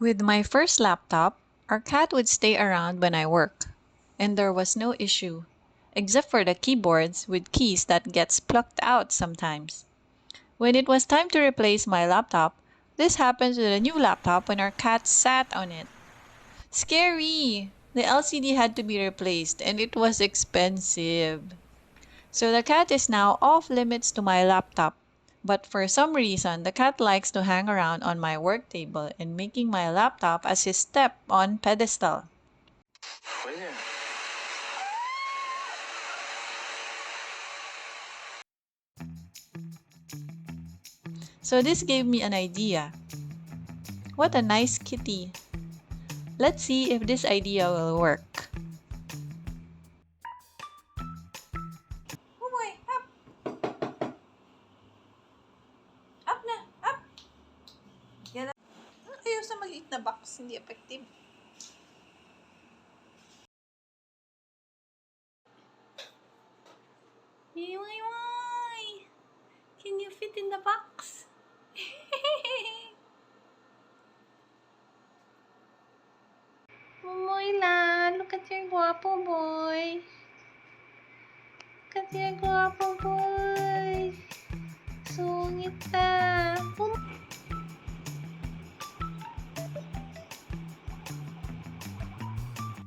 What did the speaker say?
With my first laptop, our cat would stay around when I work, and there was no issue, except for the keyboards with keys that gets plucked out sometimes. When it was time to replace my laptop, this happens with a new laptop when our cat sat on it. Scary! The LCD had to be replaced and it was expensive. So the cat is now off limits to my laptop. But for some reason, the cat likes to hang around on my work table and making my laptop as his step on pedestal. So this gave me an idea. What a nice kitty. Let's see if this idea will work. Oh boy, up! Up na! Up! Yan na. Ayaw sa maliit na box, hindi effective. Why? Can you fit in the box? Boy la, look at your guapo boy. Look at your guapo boy. Sungit ka.